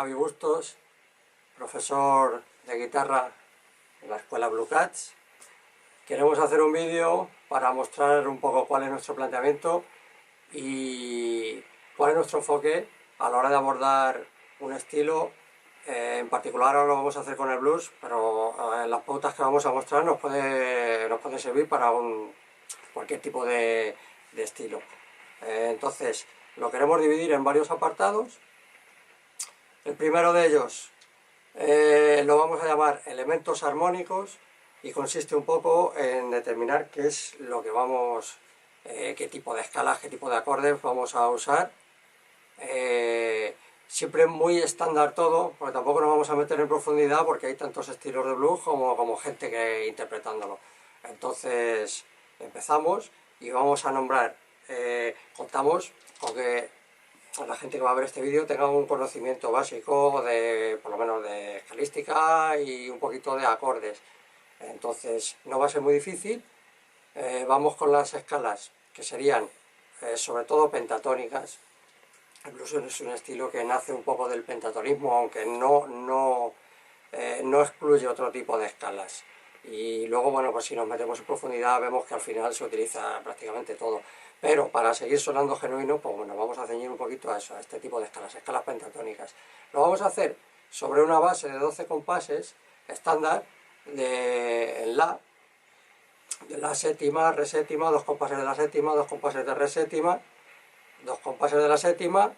Javi Bustos, profesor de guitarra en la escuela Blue Cats. Queremos hacer un vídeo para mostrar un poco cuál es nuestro planteamiento y cuál es nuestro enfoque a la hora de abordar un estilo. En particular ahora lo vamos a hacer con el blues, pero las pautas que vamos a mostrar nos puede servir para cualquier tipo de estilo. Entonces lo queremos dividir en varios apartados. El primero de ellos lo vamos a llamar elementos armónicos y consiste un poco en determinar qué es lo que qué tipo de escalas, qué tipo de acordes vamos a usar. Siempre muy estándar todo, porque tampoco nos vamos a meter en profundidad porque hay tantos estilos de blues como gente que interpretándolo. Entonces empezamos y vamos a nombrar, contamos con que la gente que va a ver este vídeo tenga un conocimiento básico por lo menos de escalística y un poquito de acordes. Entonces no va a ser muy difícil. Vamos con las escalas, que serían sobre todo pentatónicas. El blues es un estilo que nace un poco del pentatonismo, aunque no excluye otro tipo de escalas. Y luego, bueno, pues si nos metemos en profundidad vemos que al final se utiliza prácticamente todo. Pero para seguir sonando genuino, pues bueno, vamos a ceñir un poquito a eso, a este tipo de escalas pentatónicas. Lo vamos a hacer sobre una base de 12 compases estándar de la séptima, re séptima, 2 compases de la séptima, 2 compases de re séptima, 2 compases de la séptima,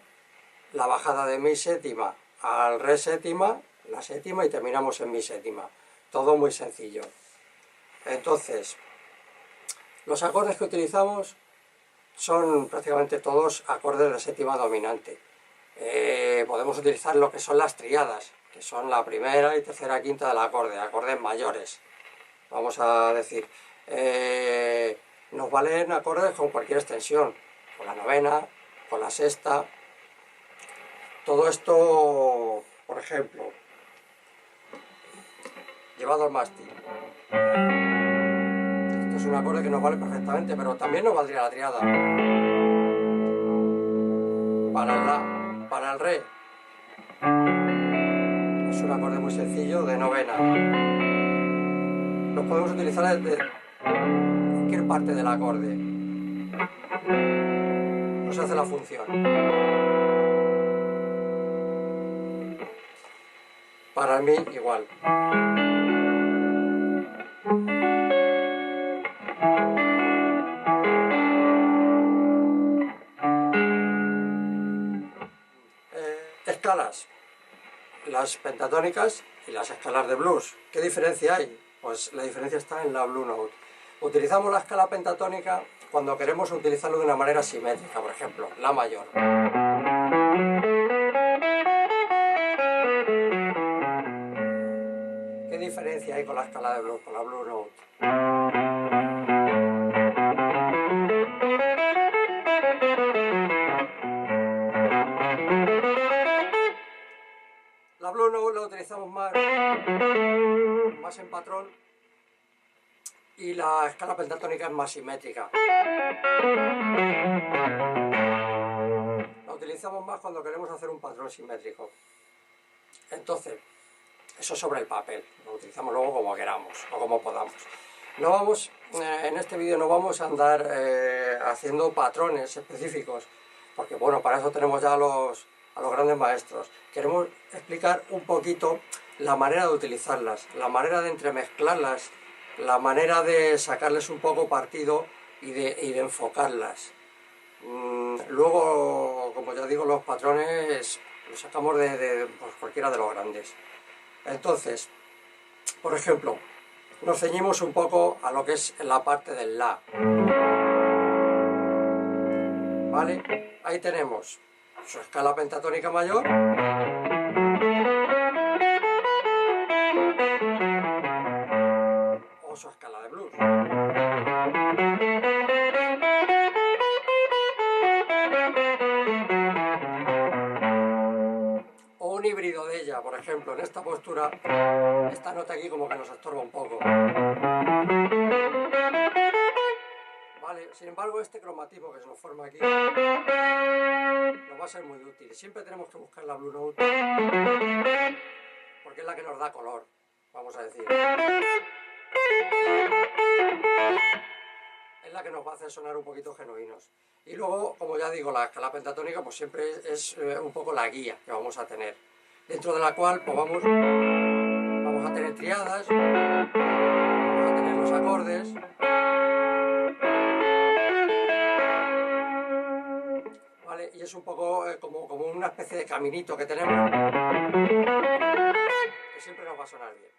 la bajada de mi séptima al re séptima, la séptima y terminamos en mi séptima. Todo muy sencillo. Entonces, los acordes que utilizamos son prácticamente todos acordes de séptima dominante. Podemos utilizar lo que son las tríadas, que son la primera y tercera quinta del acorde, acordes mayores. Vamos a decir, nos valen acordes con cualquier extensión, con la novena, con la sexta. Todo esto, por ejemplo, llevado al mástil. Esto es un acorde que nos vale perfectamente, pero también nos valdría la triada. Para el la, para el re. Es un acorde muy sencillo de novena. Lo podemos utilizar desde cualquier parte del acorde. Nos hace la función. Para el mi igual. Escalas. Las pentatónicas y las escalas de blues. ¿Qué diferencia hay? Pues la diferencia está en la Blue Note. Utilizamos la escala pentatónica cuando queremos utilizarlo de una manera simétrica, por ejemplo, la mayor. ¿Qué diferencia hay con la escala de blues, con la Blue Note? La Blue Note la utilizamos más en patrón y la escala pentatónica es más simétrica. La utilizamos más cuando queremos hacer un patrón simétrico. Entonces, eso sobre el papel, lo utilizamos luego como queramos o como podamos. En este vídeo no vamos a andar haciendo patrones específicos, porque bueno, para eso tenemos ya a los grandes maestros. Queremos explicar un poquito la manera de utilizarlas, la manera de entremezclarlas, la manera de sacarles un poco partido y de enfocarlas. Luego, como ya digo, los patrones los sacamos de pues, cualquiera de los grandes. Entonces, por ejemplo, nos ceñimos un poco a lo que es la parte del la. ¿Vale? Ahí tenemos su escala pentatónica mayor. O su escala de blues. O un híbrido de ella, por ejemplo, en esta postura, esta nota aquí como que nos estorba un poco. ¿vale? Sin embargo, este cromatismo que se nos forma aquí nos va a ser muy útil. Siempre tenemos que buscar la Blue Note porque es la que nos da color, vamos a decir. Es la que nos va a hacer sonar un poquito genuinos. Y luego, como ya digo, la escala pentatónica pues siempre es un poco la guía que vamos a tener, dentro de la cual pues vamos a tener triadas, vamos a tener los acordes, ¿vale? Y es un poco como una especie de caminito que tenemos, que siempre nos va a sonar bien.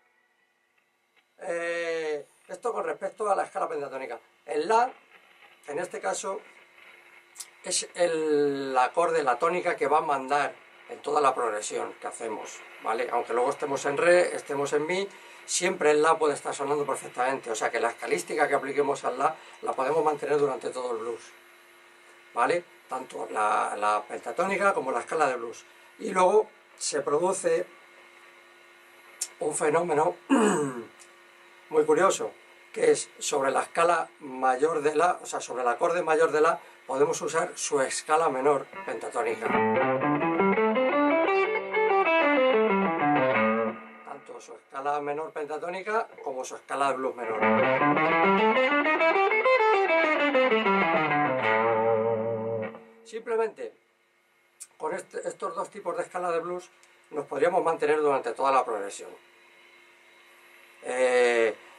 Esto con respecto a la escala pentatónica. El La, en este caso, es el acorde, la tónica que va a mandar en toda la progresión que hacemos, ¿vale? Aunque luego estemos en Re, estemos en Mi, siempre el La puede estar sonando perfectamente, o sea que la escalística que apliquemos al La podemos mantener durante todo el blues, ¿vale? Tanto la pentatónica como la escala de blues. Y luego se produce un fenómeno muy curioso, que es sobre la escala mayor de La, o sea, sobre el acorde mayor de La, podemos usar su escala menor pentatónica. Tanto su escala menor pentatónica como su escala de blues menor. Simplemente con estos dos tipos de escala de blues nos podríamos mantener durante toda la progresión.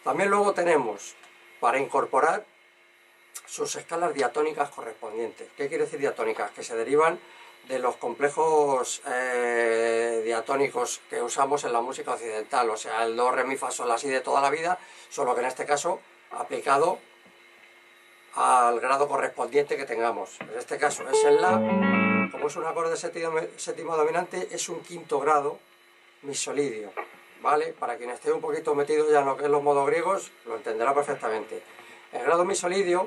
También luego tenemos, para incorporar, sus escalas diatónicas correspondientes. ¿Qué quiere decir diatónicas? Que se derivan de los complejos diatónicos que usamos en la música occidental, o sea, el do, re, mi, fa, sol, la, si de toda la vida, solo que en este caso aplicado al grado correspondiente que tengamos. En este caso es el La, como es un acorde séptima dominante, es un quinto grado misolidio, ¿vale? Para quien esté un poquito metido ya en lo que es los modos griegos, lo entenderá perfectamente. El grado misolidio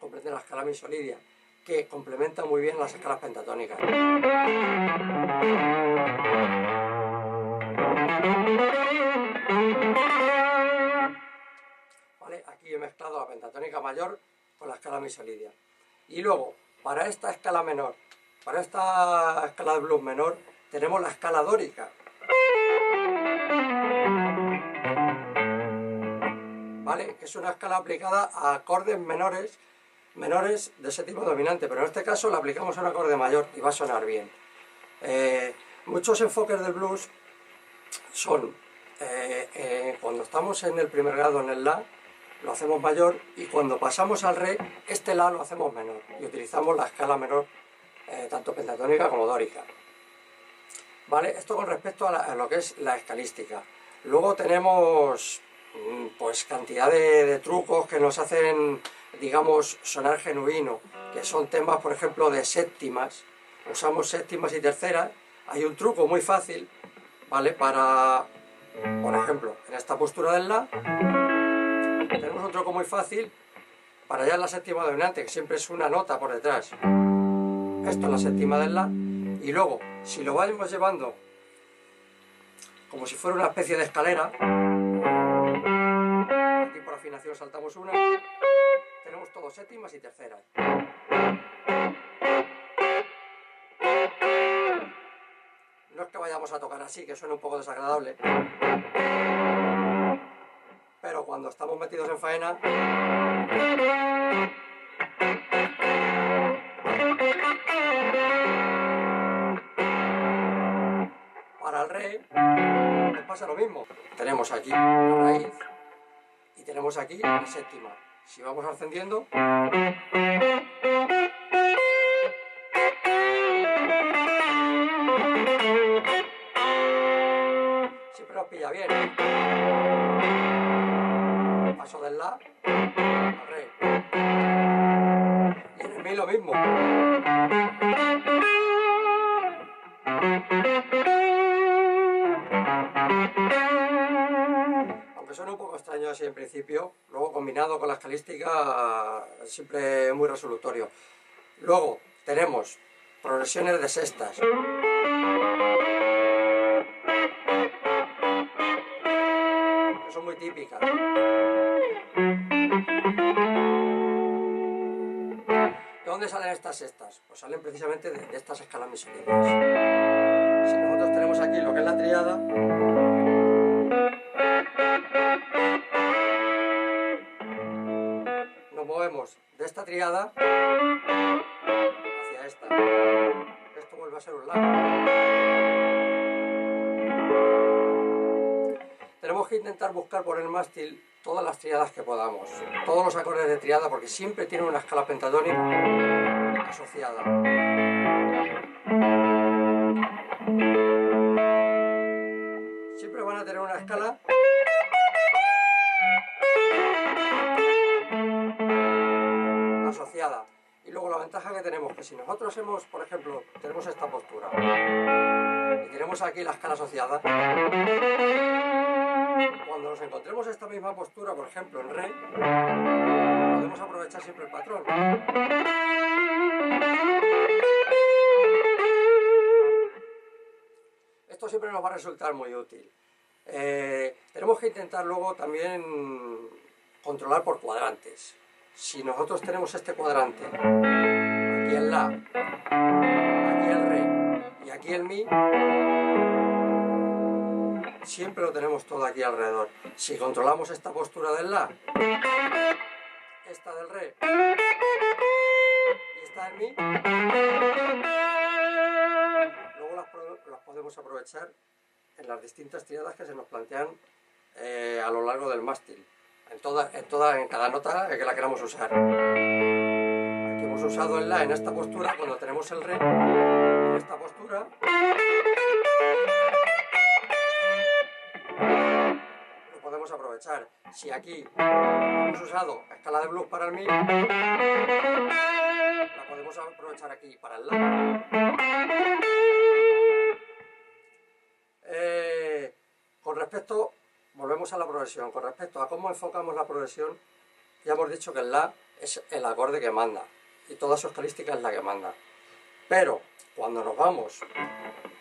comprende la escala misolidia, que complementa muy bien las escalas pentatónicas. ¿Vale? Aquí he mezclado la pentatónica mayor con la escala misolidia. Y luego, para esta escala menor, para esta escala de blues menor, tenemos la escala dórica. ¿Vale? Que es una escala aplicada a acordes menores de séptima dominante, pero en este caso la aplicamos a un acorde mayor y va a sonar bien. Muchos enfoques del blues son cuando estamos en el primer grado en el La, lo hacemos mayor, y cuando pasamos al Re, este La lo hacemos menor y utilizamos la escala menor tanto pentatónica como dórica. ¿Vale? Esto con respecto a lo que es la escalística. Luego tenemos pues cantidad de trucos que nos hacen, digamos, sonar genuino, que son temas, por ejemplo, de séptimas. Usamos séptimas y terceras. Hay un truco muy fácil, ¿vale? Para, por ejemplo, en esta postura del La, tenemos un truco muy fácil para hallar la séptima dominante, que siempre es una nota por detrás. Esto es la séptima del La, y luego, si lo vamos llevando como si fuera una especie de escalera, aquí por afinación saltamos una, tenemos todo séptimas y terceras. No es que vayamos a tocar así, que suena un poco desagradable, pero cuando estamos metidos en faena, para el Re nos pasa lo mismo. Tenemos aquí la raíz y tenemos aquí la séptima. Si vamos ascendiendo, siempre nos pilla bien. Paso del La al Re. Y en el Mi lo mismo. Aunque suena un poco extraño así en principio, luego combinado con la escalística siempre muy resolutorio. Luego tenemos progresiones de sextas. típica. ¿De dónde salen estas sextas? Pues salen precisamente de estas escalas misolidias. Si nosotros tenemos aquí lo que es la tríada, nos movemos de esta tríada hacia esta. Esto vuelve a ser un la. Tenemos que intentar buscar por el mástil todas las tríadas que podamos, todos los acordes de tríada, porque siempre tienen una escala pentatónica asociada. Siempre van a tener una escala asociada. Y luego la ventaja que tenemos, que si nosotros hemos, por ejemplo, tenemos esta postura y tenemos aquí la escala asociada, cuando nos encontremos esta misma postura, por ejemplo en re, podemos aprovechar siempre el patrón. Esto siempre nos va a resultar muy útil. Tenemos que intentar luego también controlar por cuadrantes. Si nosotros tenemos este cuadrante, aquí el la, aquí el re y aquí el mi, siempre lo tenemos todo aquí alrededor. Si controlamos esta postura del la, esta del re y esta del mi, luego las podemos aprovechar en las distintas tríadas que se nos plantean a lo largo del mástil. En cada nota que la queramos usar. Aquí hemos usado el la en esta postura, cuando tenemos el re en esta postura, lo podemos aprovechar. Si aquí hemos usado escala de blues para el mi, la podemos aprovechar aquí para el la. Con respecto, volvemos a la progresión, con respecto a cómo enfocamos la progresión, ya hemos dicho que el la es el acorde que manda y toda su escalística es la que manda. Pero cuando nos vamos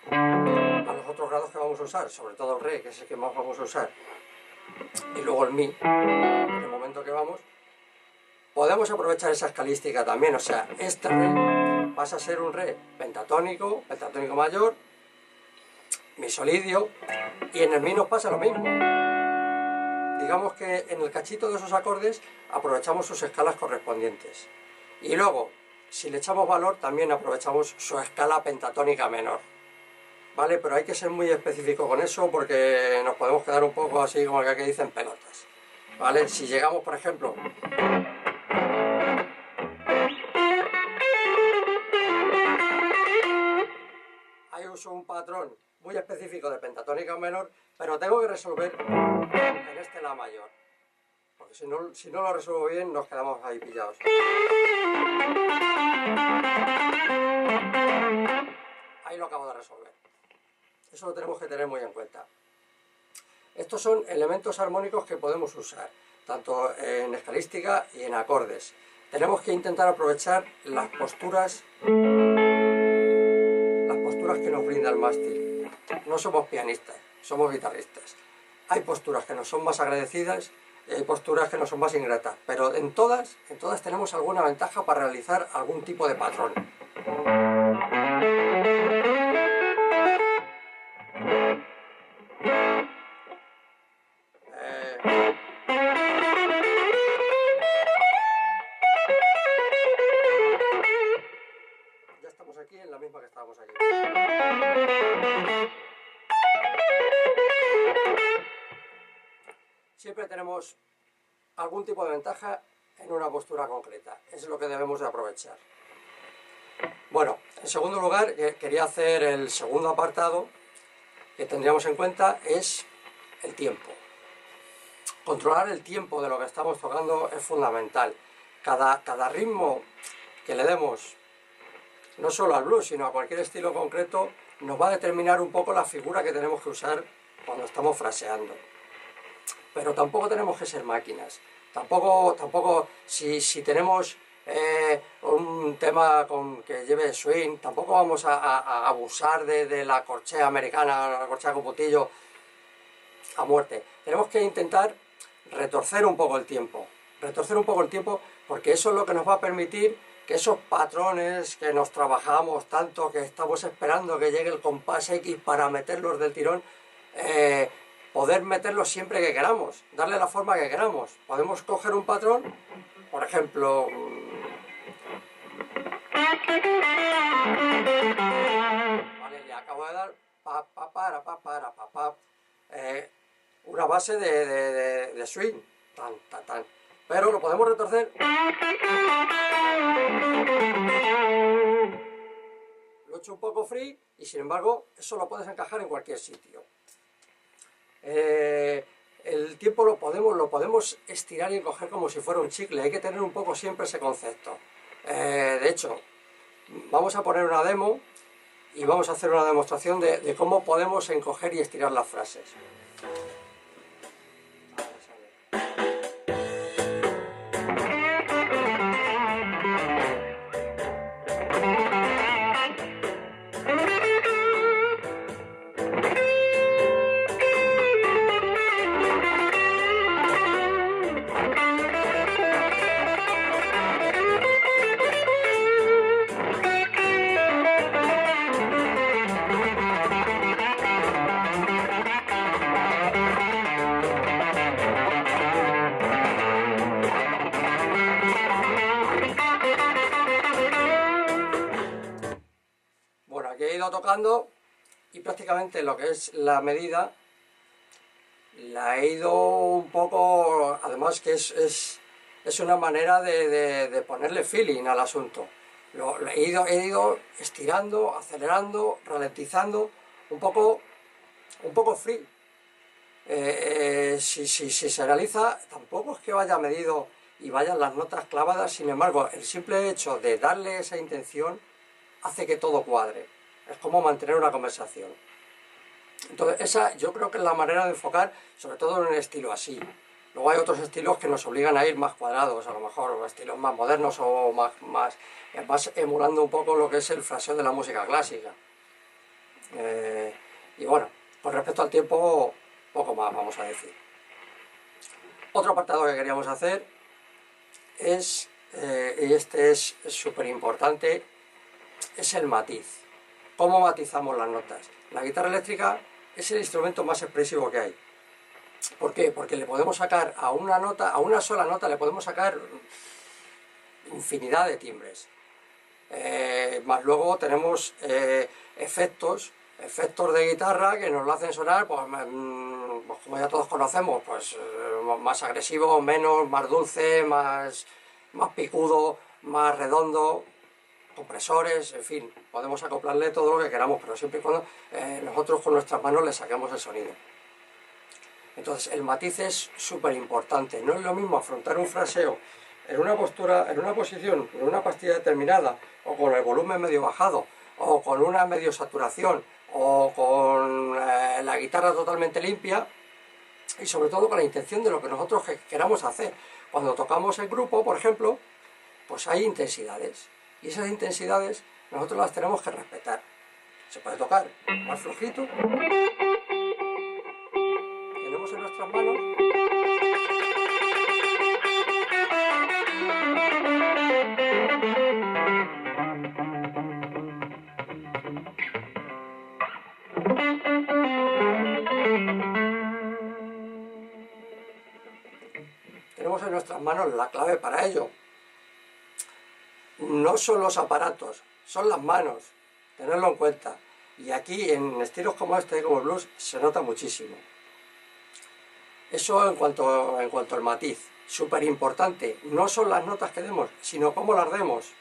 a los otros grados que vamos a usar, sobre todo el re, que es el que más vamos a usar, y luego el mi, en el momento que vamos, podemos aprovechar esa escalística también. O sea, este re pasa a ser un re pentatónico mayor, misolidio, y en el mi nos pasa lo mismo. Digamos que en el cachito de esos acordes aprovechamos sus escalas correspondientes. Y luego, si le echamos valor, también aprovechamos su escala pentatónica menor. ¿Vale? Pero hay que ser muy específico con eso porque nos podemos quedar un poco así como que aquí dicen pelotas. ¿Vale? Si llegamos, por ejemplo, ahí uso un patrón muy específico de pentatónica menor, pero tengo que resolver en este la mayor, porque si no lo resuelvo bien nos quedamos ahí pillados. Ahí lo acabo de resolver. Eso lo tenemos que tener muy en cuenta. Estos son elementos armónicos que podemos usar, tanto en escalística y en acordes. Tenemos que intentar aprovechar las posturas que nos brinda el mástil. No somos pianistas, somos guitarristas. Hay posturas que nos son más agradecidas y hay posturas que nos son más ingratas, pero en todas tenemos alguna ventaja para realizar algún tipo de patrón. Ya estamos aquí en la misma que estábamos aquí. Siempre tenemos algún tipo de ventaja en una postura concreta. Es lo que debemos de aprovechar. Bueno, en segundo lugar, quería hacer el segundo apartado que tendríamos en cuenta, es el tiempo. Controlar el tiempo de lo que estamos tocando es fundamental. Cada ritmo que le demos, no solo al blues, sino a cualquier estilo concreto, nos va a determinar un poco la figura que tenemos que usar cuando estamos fraseando. Pero tampoco tenemos que ser máquinas. Tampoco si tenemos un tema que lleve swing, tampoco vamos a abusar de la corchea americana, la corchea con puntillo a muerte. Tenemos que intentar retorcer un poco el tiempo. Retorcer un poco el tiempo porque eso es lo que nos va a permitir que esos patrones que nos trabajamos tanto, que estamos esperando que llegue el compás X para meterlos del tirón, poder meterlos siempre que queramos, darle la forma que queramos. Podemos coger un patrón, por ejemplo, vale, le acabo de dar una base de swing, tan, tan, tan. Pero lo podemos retorcer. Lo he hecho un poco free y sin embargo eso lo puedes encajar en cualquier sitio. El tiempo lo podemos estirar y encoger como si fuera un chicle. Hay que tener un poco siempre ese concepto. De hecho, vamos a poner una demo y vamos a hacer una demostración de cómo podemos encoger y estirar las frases. Aquí he ido tocando y prácticamente lo que es la medida la he ido un poco, además que es una manera de ponerle feeling al asunto. He ido estirando, acelerando, ralentizando, un poco free. Si se analiza, tampoco es que vaya medido y vayan las notas clavadas, sin embargo, el simple hecho de darle esa intención hace que todo cuadre. Es como mantener una conversación. Entonces, esa yo creo que es la manera de enfocar, sobre todo en un estilo así. Luego hay otros estilos que nos obligan a ir más cuadrados, a lo mejor, o estilos más modernos o más emulando un poco lo que es el fraseo de la música clásica. Y bueno, con respecto al tiempo, poco más vamos a decir. Otro apartado que queríamos hacer es, y este es súper importante, es el matiz. ¿Cómo matizamos las notas? La guitarra eléctrica es el instrumento más expresivo que hay. ¿Por qué? Porque le podemos sacar a una sola nota le podemos sacar infinidad de timbres. Más luego tenemos efectos de guitarra que nos lo hacen sonar, pues como ya todos conocemos, pues más agresivo, menos, más dulce, más picudo, más redondo, compresores, en fin, podemos acoplarle todo lo que queramos, pero siempre y cuando nosotros con nuestras manos le saquemos el sonido. Entonces el matiz es súper importante. No es lo mismo afrontar un fraseo en una postura, en una posición, en una pastilla determinada, o con el volumen medio bajado, o con una medio saturación, o con la guitarra totalmente limpia, y sobre todo con la intención de lo que nosotros queramos hacer. Cuando tocamos en grupo, por ejemplo, pues hay intensidades, y esas intensidades nosotros las tenemos que respetar. Se puede tocar más flojito, tenemos en nuestras manos la clave para ello. No son los aparatos, son las manos, tenerlo en cuenta. Y aquí en estilos como este, como el blues, se nota muchísimo. Eso en cuanto al matiz, súper importante. No son las notas que demos, sino cómo las demos.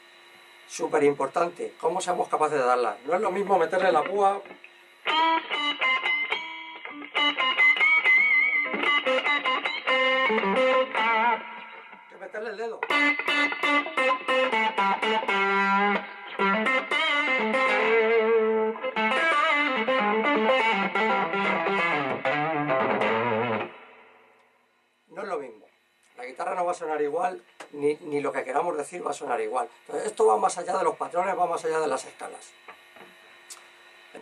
Súper importante, cómo seamos capaces de darlas. No es lo mismo meterle la púa que meterle el dedo. No es lo mismo. La guitarra no va a sonar igual, ni lo que queramos decir va a sonar igual. Entonces, esto va más allá de los patrones, va más allá de las escalas.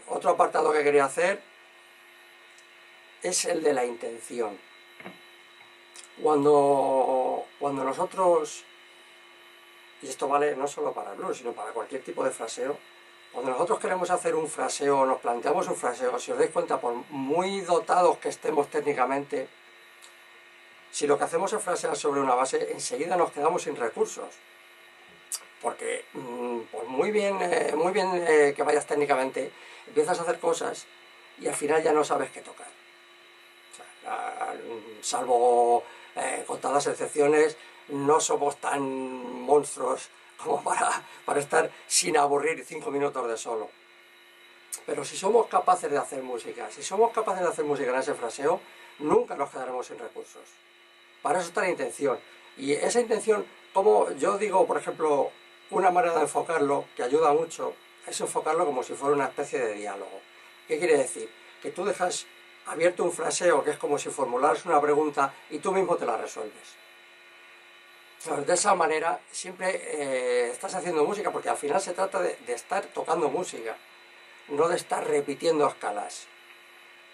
Otro apartado que quería hacer es el de la intención. Cuando nosotros, y esto vale no solo para el blues, sino para cualquier tipo de fraseo, cuando nosotros queremos hacer un fraseo, nos planteamos un fraseo, si os dais cuenta, por muy dotados que estemos técnicamente, si lo que hacemos es frasear sobre una base, enseguida nos quedamos sin recursos. Porque pues muy bien que vayas técnicamente, empiezas a hacer cosas y al final ya no sabes qué tocar. O sea, salvo contadas excepciones, no somos tan monstruos como para estar sin aburrir 5 minutos de solo. Pero si somos capaces de hacer música, si somos capaces de hacer música en ese fraseo, nunca nos quedaremos sin recursos. Para eso está la intención. Y esa intención, como yo digo, por ejemplo, una manera de enfocarlo, que ayuda mucho, es enfocarlo como si fuera una especie de diálogo. ¿Qué quiere decir? Que tú dejas abierto un fraseo, que es como si formularas una pregunta y tú mismo te la resuelves. De esa manera siempre estás haciendo música, porque al final se trata de estar tocando música, no de estar repitiendo escalas,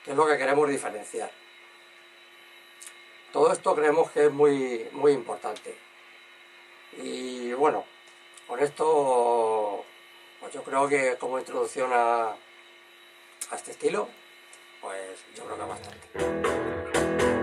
que es lo que queremos diferenciar. Todo esto creemos que es muy importante. Y bueno, con esto pues yo creo que como introducción a este estilo, pues yo creo que bastante.